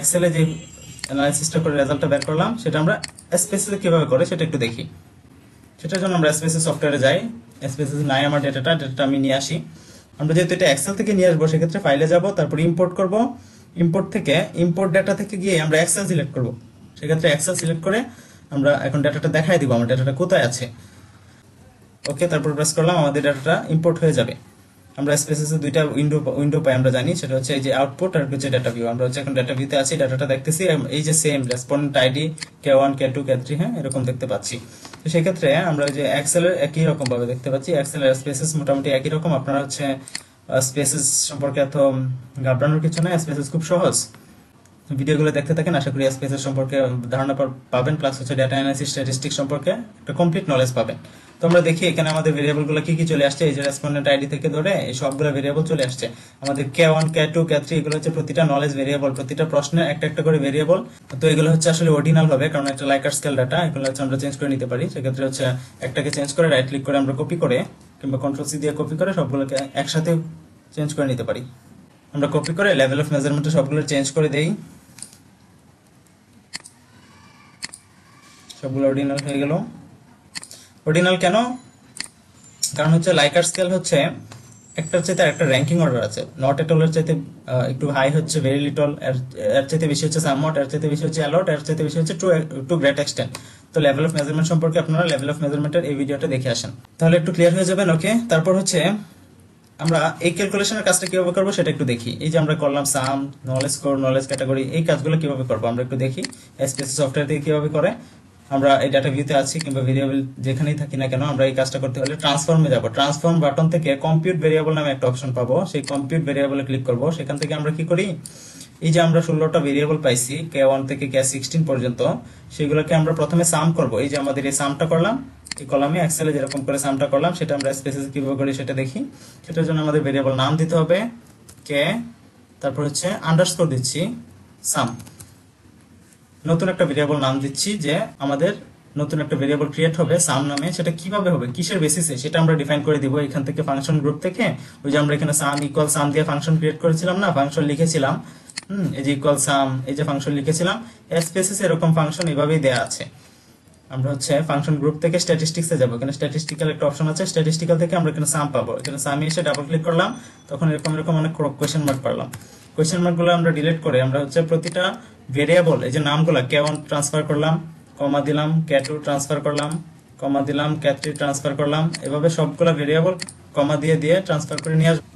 এক্সেলে যে অ্যানালাইসিসটা করে রেজাল্টটা বের করলাম সেটা আমরা স্পেসিসে কিভাবে করে সেটা একটু দেখি। সেটার জন্য আমরা স্পেসিস সফটওয়্যারে যাই। স্পেসিস নাই আমার ডেটাটা আমি নিয়ে আসি। আমরা যেহেতু এটা এক্সেল থেকে নিয়ে আসবো সেক্ষেত্রে ফাইলে যাব, তারপর ইম্পোর্ট করব। ইম্পোর্ট থেকে ইম্পোর্ট ডাটা থেকে গিয়ে আমরা এক্সেল সিলেক্ট করব। সেক্ষেত্রে এক্সেল সিলেক্ট করে আমরা এখন ডাটাটা দেখাই দিব আমার ডাটাটা কোথায় আছে। ওকে, তারপর প্রেস করলাম, আমাদের ডাটাটা ইম্পোর্ট হয়ে যাবে। আমরা স্পেসিসে দুইটা উইন্ডো পাই আমরা জানি, সেটা হচ্ছে এই যে আউটপুট আর হচ্ছে ডাটা ভিউ। আমরা হচ্ছে এখন ডাটা ভিউতে আছি, ডাটাটা দেখতেছি, এই যে same respondent ID K1 K2 K3 হ্যাঁ এরকম দেখতে পাচ্ছি। তো সেই ক্ষেত্রে আমরা যে এক্সেলের একই রকম ভাবে দেখতে পাচ্ছি, এক্সেলের স্পেসিস মোটামুটি একই রকম। আপনারা হচ্ছে স্পেসিস সম্পর্কে এত ঘাবড়ানোর কিছু না, স্পেসিস খুব সহজ। ভিডিওগুলো দেখতে থাকেন, আশা করি স্পেসিস সম্পর্কে ধারণা পাবেন, প্লাস হচ্ছে ডাটা অ্যানালাইসিস স্ট্যাটিস্টিক্স সম্পর্কে একটা কমপ্লিট নলেজ পাবেন। তো আমরা দেখি এখানে আমাদের ভেরিয়েবলগুলো কি কি চলে আসছে। এই যে রেসপন্ডেন্ট আইডি থেকে ধরে এই সবগুলো ভেরিয়েবল চলে আসছে। আমাদের K1 K2 K3 এগুলো হচ্ছে প্রতিটা নলেজ ভেরিয়েবল, প্রতিটা প্রশ্নের একটা একটা করে ভেরিয়েবল। তো এগুলো হচ্ছে আসলে অর্ডিনাল হবে, কারণ একটা লাইকার স্কেল ডাটা, এগুলো হচ্ছে আমরা চেঞ্জ করে নিতে পারি। সেক্ষেত্রে হচ্ছে একটাকে চেঞ্জ করে রাইট ক্লিক করে আমরা কপি করে কিংবা কন্ট্রোল সি দিয়ে কপি করে সবগুলোকে একসাথে চেঞ্জ করে নিতে পারি। আমরা কপি করে লেভেল অফ মেজারমেন্টে সবগুলো চেঞ্জ করে দেই, সবগুলো অর্ডিনাল হয়ে গেল। অর্ডিনাল কেন? কারণ হচ্ছে লাইকার স্কেল হচ্ছে একটার চাইতে একটা র্যাঙ্কিং অর্ডার আছে। নট এট অল এর চাইতে একটু হাই হচ্ছে ভেরি লিটল, এর চাইতে বেশি হচ্ছে সামওয়াট, এর চাইতে বেশি হচ্ছে অ্যালট, এর চাইতে বেশি হচ্ছে টু গ্রেট এক্সটেন্ট। তো লেভেল অফ মেজারমেন্ট সম্পর্কে আপনারা লেভেল অফ মেজারমেন্টের এই ভিডিওটা দেখে আসেন, তাহলে একটু ক্লিয়ার হয়ে যাবেন। ওকে, তারপর হচ্ছে আমরা এই ক্যালকুলেশনের কাজটা কিভাবে করবো সেটা একটু দেখি। এই যে আমরা করলাম সাম, নলেজ স্কোর, নলেজ ক্যাটাগরি, এই কাজগুলো কিভাবে করবো আমরা একটু দেখি। স্পেসিস সফটওয়্যার থেকে কিভাবে করে। আমরা এই ডাটা ভিউতে আছি কিংবা ভেরিয়েবল যেখানেই থাকি না কেন, আমরা এই কাজটা করতে হলে ট্রান্সফর্মে যাব। ট্রান্সফর্ম বাটন থেকে কম্পিউট ভেরিয়েবল নামে একটা অপশন পাবো, সেই কম্পিউট ভেরিয়েবলে ক্লিক করব। সেখান থেকে আমরা কি করি, এই যে আমরা 16টা ভেরিয়েবল পাইছি K1 থেকে K16 পর্যন্ত, সেগুলোকে আমরা প্রথমে সাম করব। এই যে আমাদের এই সামটা করলাম এই কলামে, এক্সেলে যেরকম করে সামটা করলাম সেটা আমরা স্পেসিসে কিভাবে করি সেটা দেখি। সেটার জন্য আমাদের ভেরিয়েবল নাম দিতে হবে K, তারপর হচ্ছে আন্ডারস্কোর দিচ্ছি সাম। নতুন একটা ভেরিয়েবল নাম দিচ্ছি, যে আমাদের নতুন একটা ভেরিয়েবল ক্রিয়েট হবে সাম নামে। সেটা কিভাবে হবে, কিসের বেসিসে, সেটা আমরা ডিফাইন করে দিব এখান থেকে ফাংশন গ্রুপ থেকে। ওই যে আমরা এখানে সাম ইকুয়াল সাম দিয়ে ফাংশন ক্রিয়েট করেছিলাম না, ফাংশন লিখেছিলাম, এই যে ইকুয়াল সাম, এই যে ফাংশন লিখেছিলাম, স্পেসিস এরকম ফাংশন এভাবেই দেয়া আছে। আমরা হচ্ছে ফাংশন গ্রুপ থেকে স্ট্যাটিস্টিক্সে যাব, এখানে স্ট্যাটিস্টিক্যাল একটা অপশন আছে, স্ট্যাটিস্টিক্যাল থেকে আমরা এখানে সাম পাবো। এখানে সামে এসে ডাবল ক্লিক করলাম, তখন এরকম এরকম অনেক কোয়েশ্চেন মার্ক পারলাম। কোয়েশ্চেন মার্কগুলো আমরা ডিলিট করে আমরা হচ্ছে প্রতিটা ভেরিয়েবল এই যে নামগুলো K1 ট্রান্সফার করলাম, কমা দিলাম, K2 ট্রান্সফার করলাম, কমা দিলাম, K3 ট্রান্সফার করলাম, এভাবে সবগুলো ভেরিয়েবল কমা দিয়ে দিয়ে ট্রান্সফার করে নিয়ে আসবো।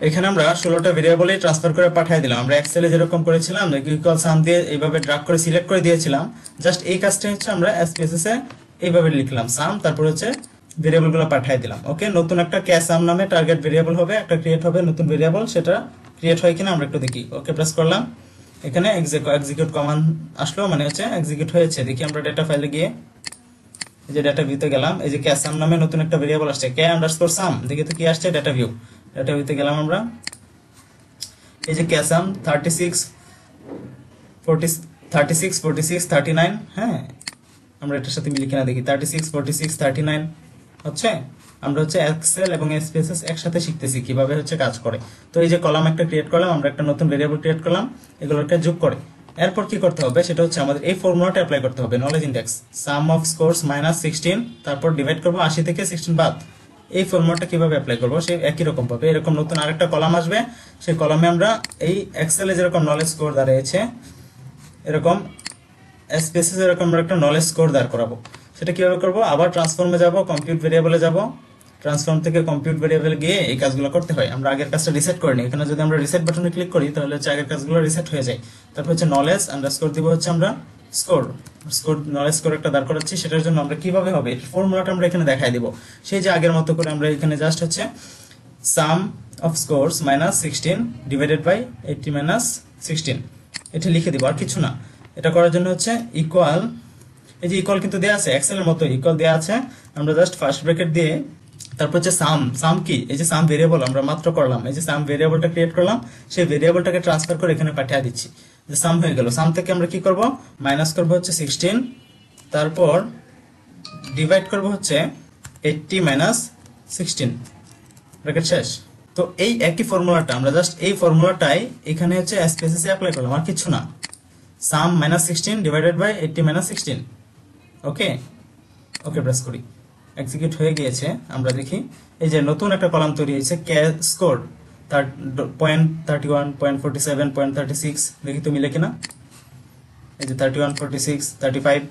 এখানে আমরা 16টা ভেরিয়েবলে ট্রান্সফার করে পাঠিয়ে দিলাম। আমরা এক্সেলে যেরকম করেছিলাম ইকুয়াল সাম দিয়ে এইভাবে ড্র্যাগ করে সিলেক্ট করে দিয়েছিলাম, জাস্ট এই কাজটা হচ্ছে আমরা স্পেসিসে এইভাবে লিখলাম সাম, তারপর হচ্ছে ভেরিয়েবলগুলো পাঠিয়ে দিলাম। ওকে, নতুন একটা K-sum নামে টার্গেট ভেরিয়েবল হবে, একটা ক্রিয়েট হবে নতুন ভেরিয়েবল, সেটা ক্রিয়েট হয় কিনা আমরা একটু দেখি। ওকে, প্রেস করলাম, এখানে এক্সিকিউট কমান্ড আসলো, মানে হচ্ছে এক্সিকিউট হয়েছে। দেখি আমরা ডেটা ফাইলে গিয়ে এই যে ডাটা ভিউতে গেলাম, এই যে K-sum নামে নতুন একটা ভেরিয়েবল আসছে K_sum, দেখি তো কি আসছে ডাটা ভিউ। ডাটা ভিউতে গেলাম আমরা, এই যে K-sum 36 46 39, হ্যাঁ আমরা এটার সাথে মিলে কিনা দেখি। 36 46 39 হচ্ছে। আমরা হচ্ছে এক্সেল এবং স্পেসিস একসাথে শিখতেছি কিভাবে হচ্ছে কাজ করে। তো এই যে কলাম একটা ক্রিয়েট করলাম, আমরা একটা নতুন ভেরিয়েবল ক্রিয়েট করলাম, এগুলোকে যোগ করে এরপর কি করতে হবে সেটা হচ্ছে আমাদের এই ফর্মুলাটা অ্যাপ্লাই করতে হবে। Knowledge index some of scores -16, তারপর ডিভাইড করব 80 থেকে 16 বাদ। এই ফর্মুলাটা কিভাবে অ্যাপ্লাই করব সেই একই রকম ভাবে এরকম নতুন আরেকটা কলাম আসবে, সেই কলামে আমরা এই এক্সেলে যেরকম নলেজ স্কোর দাঁড়িয়েছে এরকম স্পেসিস এরকম আমরা একটা নলেজ স্কোর দাঁড় করাবো। সেটা কিভাবে করব, আবার ট্রান্সফর্মে যাব, কম্পিউট ভেরিয়েবলে যাব, ট্রান্সফর্ম থেকে কম্পিউট ভেরিয়েবল গিয়ে এই কাজগুলো করতে হয়। আমরা আগের কাজটা রিসেট করিনি, এখানে যদি আমরা রিসেট বাটনে ক্লিক করি তাহলে হচ্ছে আগের কাজগুলো রিসেট হয়ে যায়। তারপর হচ্ছে নলেজ আন্ডারস্কোর দিব হচ্ছে আমরা স্কোর নলেজ স্কোর একটা দাঁড় করাচ্ছি। সেটার জন্য আমরা কিভাবে হবে ফর্মুলাটা আমরা এখানে দেখাই দিব। সেই যে আগের মতো করে আমরা এখানে জাস্ট হচ্ছে সাম অফ স্কোরস -16 ডিভাইডেড বাই 80 -16 এটা লিখে দিব, আর কিছু না। এটা করার জন্য হচ্ছে ইকুয়াল, এই যে ইকুয়াল কিন্তু দেয়া আছে এক্সেলের মতো ইকুয়াল দেয়া আছে, আমরা জাস্ট ফার্স্ট ব্র্যাকেট দিয়ে তারপর হচ্ছে সাম কি, এই যে সাম ভেরিয়েবল আমরা মাত্র করলাম, এই যে সাম ভেরিয়েবলটা ক্রিয়েট করলাম, সেই ভেরিয়েবলটাকে ট্রান্সফার করে এখানে পাঠিয়ে দিচ্ছি। যে সাম হয়ে গেল, সাম থেকে আমরা কি করব, মাইনাস করব হচ্ছে 16, তারপর ডিভাইড করব হচ্ছে 80 -16, ব্র্যাকেট শেষ। তো এই একই ফর্মুলাটা আমরা জাস্ট এই ফর্মুলাটাই এখানে হচ্ছে স্পেসিসে অ্যাপ্লাই করলাম, আর কিছু না। Sum -16 divided by 80 - 16। Okay, okay press করি, এক্সিকিউট হয়ে গিয়েছে। আমরা দেখি এই যে নতুন একটা কলাম তৈরি হয়েছে, কে স্কোর তার 0.31, 0.47, 0.36। দেখি তো মিলে কিনা। এই যে 31, 46, 35,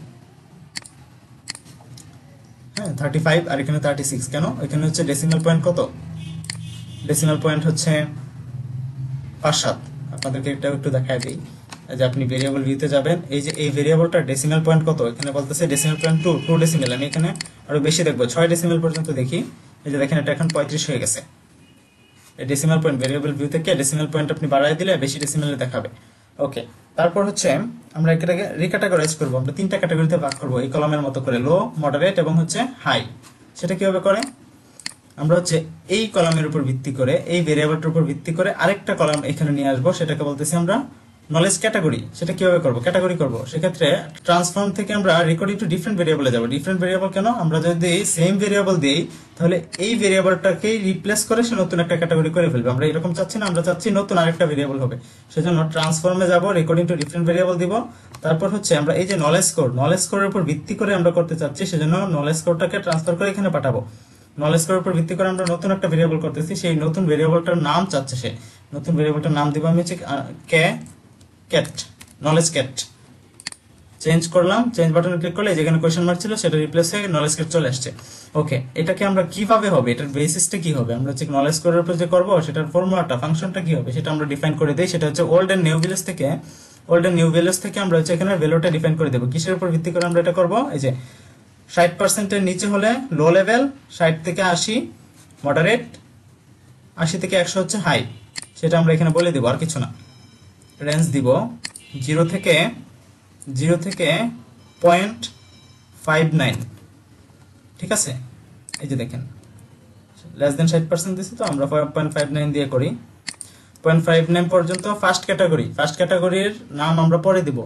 হ্যাঁ 35, আর এখানে 36। কেন? এখানে হচ্ছে ডেসিমাল পয়েন্ট কত? ডেসিমাল পয়েন্ট হচ্ছে 5-7। আপনাদেরকে এটা একটু দেখাই দিই। যে আপনি ভেরিয়েবল ভিউতে যাবেন, এই যে এই ভেরিয়েবলটা ডেসিমাল পয়েন্ট কত, এখানে বলতেছে ডেসিমাল পয়েন্ট 2 ডেসিমাল। আমি এখানে আরো বেশি দেখবো, 6 ডেসিমাল পর্যন্ত দেখি। এই যে দেখেন এটা এখন 35 হয়ে গেছে। এই ডেসিমাল পয়েন্ট ভেরিয়েবল ভিউ থেকে ডেসিমাল পয়েন্ট আপনি বাড়ায় দিলে বেশি ডেসিমালে দেখাবে। ওকে, তারপর হচ্ছে আমরা এটাকে রিক্যাটাগরাইজ করব। আমরা 3টা ক্যাটাগরিতে ভাগ করব এই কলামের মতো করে, লো, মডারেট এবং হচ্ছে হাই। সেটা কিভাবে করে? আমরা হচ্ছে এই কলামের উপর ভিত্তি করে, এই ভেরিয়েবলটার উপর ভিত্তি করে আরেকটা কলাম এখানে নিয়ে আসবো, সেটাকে বলতেছি আমরা নলেজ ক্যাটাগরি। সেটা কিভাবে করব? ক্যাটাগরি করব। সেক্ষেত্রে ট্রান্সফর্ম থেকে আমরা রেকর্ডিং টু ডিফারেন্ট ভেরিয়েবলে যাব। ডিফারেন্ট ভেরিয়েবল কেন? আমরা যদি সেম ভেরিয়েবল দিই তাহলে এই ভেরিয়েবলটাকে রিপ্লেস করে সে নতুন একটা ক্যাটাগরি করে ফেলবে। আমরা এরকম চাচ্ছি না, আমরা চাচ্ছি নতুন আরেকটা ভেরিয়েবল হবে। সেজন্য ট্রান্সফর্মে যাব, রেকর্ডিং টু ডিফারেন্ট ভেরিয়েবল দিব। তারপর হচ্ছে আমরা এই যে নলেজ কোডের উপর ভিত্তি করে আমরা করতে চাচ্ছি, সেজন্য নলেজ কোডটাকে ট্রান্সফার করে এখানে পাঠাবো। নলেজ কোডের উপর ভিত্তি করে আমরা নতুন একটা ভেরিয়েবল করতেছি, সেই নতুন ভেরিয়েবলটার নাম চাচ্ছে সে। নতুন ভেরিয়েবলটার নাম দিব আমি হচ্ছে ক্যাট, নলেজ ক্যাট। চেঞ্জ করলাম, চেঞ্জ বাটনে ক্লিক করলে যেখানে কোয়েশ্চেন মার্ক ছিল সেটা রিপ্লেস হয়ে নলেজ ক্যাট চলে আসছে। ওকে, এটাকে আমরা কিভাবে হবে, এটার বেসিসটা কি হবে, আমরা হচ্ছে নলেজ কোডের উপর যে করব সেটার ফর্মুলাটা, ফাংশনটা কি হবে সেটা আমরা ডিফাইন করে দেই। সেটা হচ্ছে ওল্ড এন্ড নিউ ভ্যালুস থেকে আমরা হচ্ছে এখানে ভ্যালুটা ডিফাইন করে দেব। কিসের উপর ভিত্তি করে আমরা এটা করব? এই যে 60% এর নিচে হলে লো লেভেল, 60 থেকে 80 মডারেট, 80 থেকে 100 হচ্ছে হাই। সেটা আমরা এখানে বলে দেব, আর কিছু না। রেঞ্জ দিব 0 থেকে 0.59। ঠিক আছে, এই যে দেখেন লেস দেন 60% দিছি, তো আমরা 0.59 দিয়ে করি। 0.59 পর্যন্ত ফার্স্ট ক্যাটাগরির নাম আমরা পরে দিব।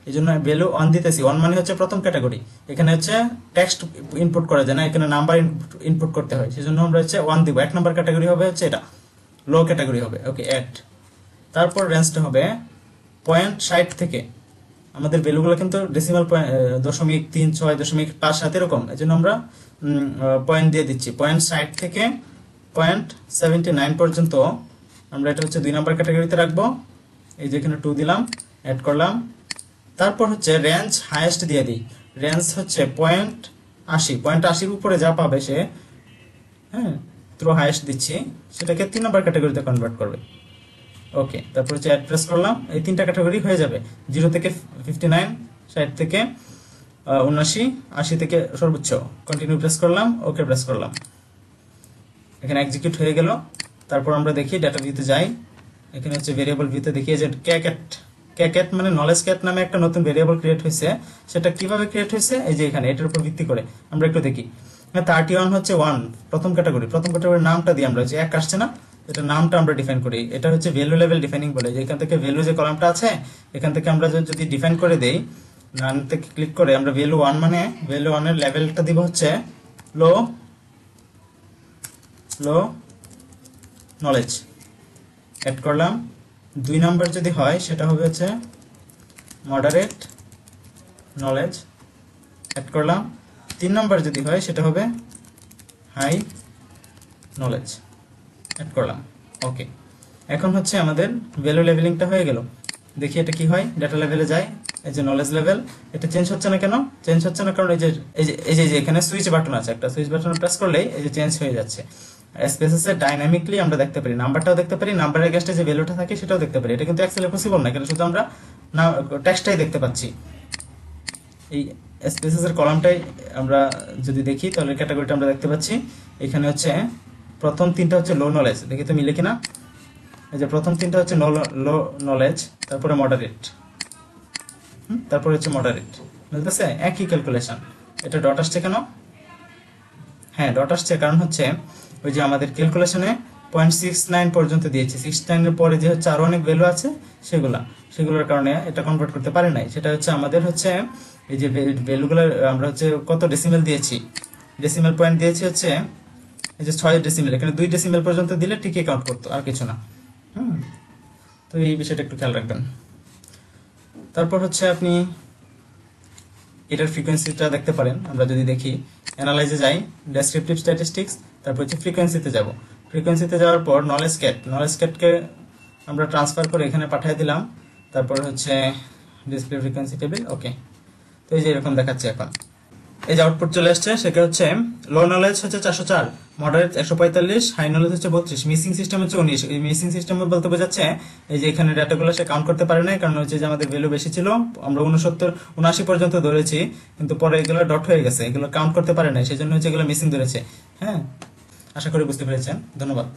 এই জন্য ভ্যালু 1 দিতেছি। 1 মানে হচ্ছে প্রথম ক্যাটাগরি। এখানে হচ্ছে টেক্সট ইনপুট করা যায় না, এখানে নাম্বার ইনপুট করতে হয়। সেজন্য আমরা হচ্ছে 1 দিব। 1 নাম্বার ক্যাটাগরি হবে হচ্ছে এটা, লো ক্যাটাগরি হবে। ওকে, 8। তারপর রেঞ্জটা হবে 0.60 থেকে, আমাদের ভ্যালুগুলো কিন্তু ডেসিমাল 0.36, 0.57 এরকম। এই জন্য আমরা পয়েন্ট দিয়ে দিচ্ছি। 0.60 থেকে 0.79 পর্যন্ত আমরা এটা হচ্ছে 2 নাম্বার ক্যাটাগরিতে রাখবো। এই যে এখানে 2 দিলাম, অ্যাড করলাম। তারপর হচ্ছে রেঞ্জ হাইয়েস্ট দিয়ে দিই। রেঞ্জ হচ্ছে 0.80 উপরে যা পাবে সে, হ্যাঁ, থ্রো হাইয়েস্ট দিচ্ছি, সেটাকে 3 নাম্বার ক্যাটাগরিতে কনভার্ট করবে। ওকে, তারপর হচ্ছে অ্যাড প্রেস করলাম, এই 3টা ক্যাটাগরি হয়ে যাবে। 0 থেকে 59, 60 থেকে 79, 80 থেকে সর্বোচ্চ। কন্টিনিউ প্রেস করলাম, ওকে প্রেস করলাম, এখানে এক্সিকিউট হয়ে গেল। তারপর আমরা দেখি ডাটা ভিউতে যাই, এখানে হচ্ছে ভেরিয়েবল ভিউতে দেখি যে ক্যাট মানে নলেজ ক্যাট নামে একটা নতুন ভেরিয়েবল ক্রিয়েট হয়েছে। সেটা কিভাবে ক্রিয়েট হয়েছে? এই যে এখানে এটার উপর ভিত্তি করে আমরা একটু দেখি। 31 হচ্ছে 1 প্রথম ক্যাটাগরির নামটা দিয়ে আমরা হচ্ছে 1 আসছে না, এটা নামটা আমরা ডিফাইন করি। এটা হচ্ছে ভ্যালু লেভেল ডিফাইনিং বলে, যে এখান থেকে ভ্যালু যে কলামটা আছে এখান থেকে আমরা যদি ডিফাইন করে দেই, নাম থেকে ক্লিক করে আমরা ভ্যালু 1 মানে ভ্যালু 1 এর লেভেলটা দিব হচ্ছে লো নলেজ। অ্যাড করলাম। 2 নাম্বার যদি হয় সেটা হবে হচ্ছে মডারেট নলেজ। অ্যাড করলাম। 3 নাম্বার যদি হয় সেটা হবে হাই নলেজ। অ্যাড করলাম। ওকে, এখন হচ্ছে আমাদের ভ্যালু লেভেলিংটা হয়ে গেল। দেখি এটা কি হয়। ডাটা লেভেলে যাই, এই যে নলেজ লেভেল, এটা চেঞ্জ হচ্ছে না কেন? চেঞ্জ হচ্ছে না কারণ এই যে এখানে সুইচ বাটন আছে, একটা সুইচ বাটন প্রেস করলেই এই যে চেঞ্জ হয়ে যাচ্ছে। স্পেসেসে ডাইনামিকলি আমরা দেখতে পারি, নাম্বারটাও দেখতে পারি, নাম্বারের এগেইনস্টে যে ভ্যালুটা থাকে সেটাও দেখতে পারি। এটা কিন্তু এক্সেলে পসিবল না, কারণ শুধু আমরা টেক্সটটাই দেখতে পাচ্ছি। এই স্পেসেসের কলামটাই আমরা যদি দেখি তাহলে ক্যাটাগরিটা আমরা দেখতে পাচ্ছি। এখানে হচ্ছে প্রথম 3টা হচ্ছে লো নলেজ, দেখি তো মিলে কিনা। এই যে প্রথম 3টা হচ্ছে লো নলেজ, তারপরে মডারেট, তারপরে হচ্ছে মডারেট, বুঝতেছে? একই ক্যালকুলেশন। এটা ডট আসছে কেন? হ্যাঁ, ডট আসছে কারণ হচ্ছে ওই যে আমাদের ক্যালকুলেশনে 0.69 পর্যন্ত দিয়েছি, 69 এর পরে যে হচ্ছে আরো অনেক ভ্যালু আছে সেগুলোর কারণে এটা কনভার্ট করতে পারে নাই। সেটা হচ্ছে আমাদের হচ্ছে এই যে ভ্যালুগুলো আমরা হচ্ছে কত ডেসিমেল দিয়েছি, ডেসিমেল পয়েন্ট দিয়েছি হচ্ছে এই যে 6 ডেসিমেল, এখানে 2 ডেসিমেল পর্যন্ত দিলে ঠিকই কাউন্ট করতো, আর কিছু না। তো এই বিষয়টা একটু খেয়াল রাখবেন। তারপর হচ্ছে আপনি এটার ফ্রিকোয়েন্সিটা দেখতে পারেন। আমরা যদি দেখি অ্যানালাইজে যাই, ডেসক্রিপটিভ স্ট্যাটিস্টিক্স, তারপর হচ্ছে ফ্রিকোয়েন্সিতে যাব। ফ্রিকোয়েন্সিতে যাওয়ার পর নলেজ ক্যাটকে আমরা ট্রান্সফার করে এখানে পাঠিয়ে দিলাম। তারপর হচ্ছে ডিসপ্লে ফ্রিকোয়েন্সি টেবিল, ওকে। তো এই যে এরকম দেখাচ্ছে এখন। এই যে আউটপুট চলে আসছে, সেটা হচ্ছে লো নলেজ হচ্ছে 404, মডারেট 145, হাই নলেজ হচ্ছে 32, মিসিং সিস্টেম হচ্ছে 19। এই মিসিং সিস্টেম বলতে বোঝাচ্ছে এই যে এখানে ডাটাগুলো সে কাউন্ট করতে পারে না, কারণ হচ্ছে যে আমাদের ভ্যালু বেশি ছিল, আমরা 79 পর্যন্ত ধরেছি, কিন্তু পরে এগুলো ডট হয়ে গেছে, এগুলো কাউন্ট করতে পারে না, সেই জন্য হচ্ছে এগুলো মিসিং ধরেছে। হ্যাঁ, আশা করি বুঝতে পেরেছেন। ধন্যবাদ।